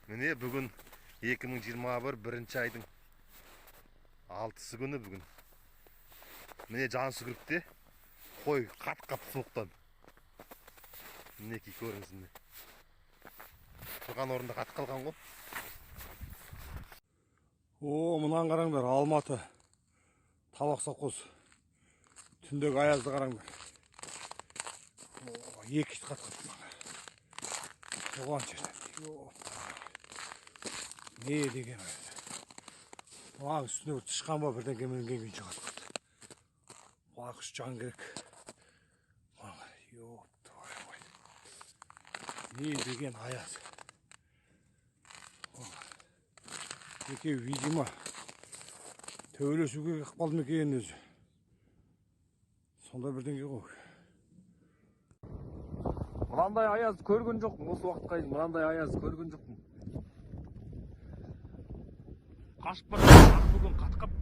Mine bugün 2021 birinci ayдың 6-сы күні бүгін. Mine жан сүгіріпте қой қат-қат суықтан. Мінекей көріңіз міне. Тұрған орында қатып қалған ғой. О, мынаны қараңдар, Алматы. Табақ совхоз. Түндегі аязды қараңдар. О, екі ит қатып қалған. Оған жерден. Не деген аяз. Оған үстіне тышқан ба бірден кеменің күйінші қатып. Байқұс жан керек. Не деген аяз. Екеу, видимо, төбелесуге ықпал мекенін өзі. Сонда бірдеңе ғой. Мынандай аяз көрген жоқпын, осы уақытқа дейін мынандай аяз көрген жоқпын. Қашып бара жатқан бүгін қатқап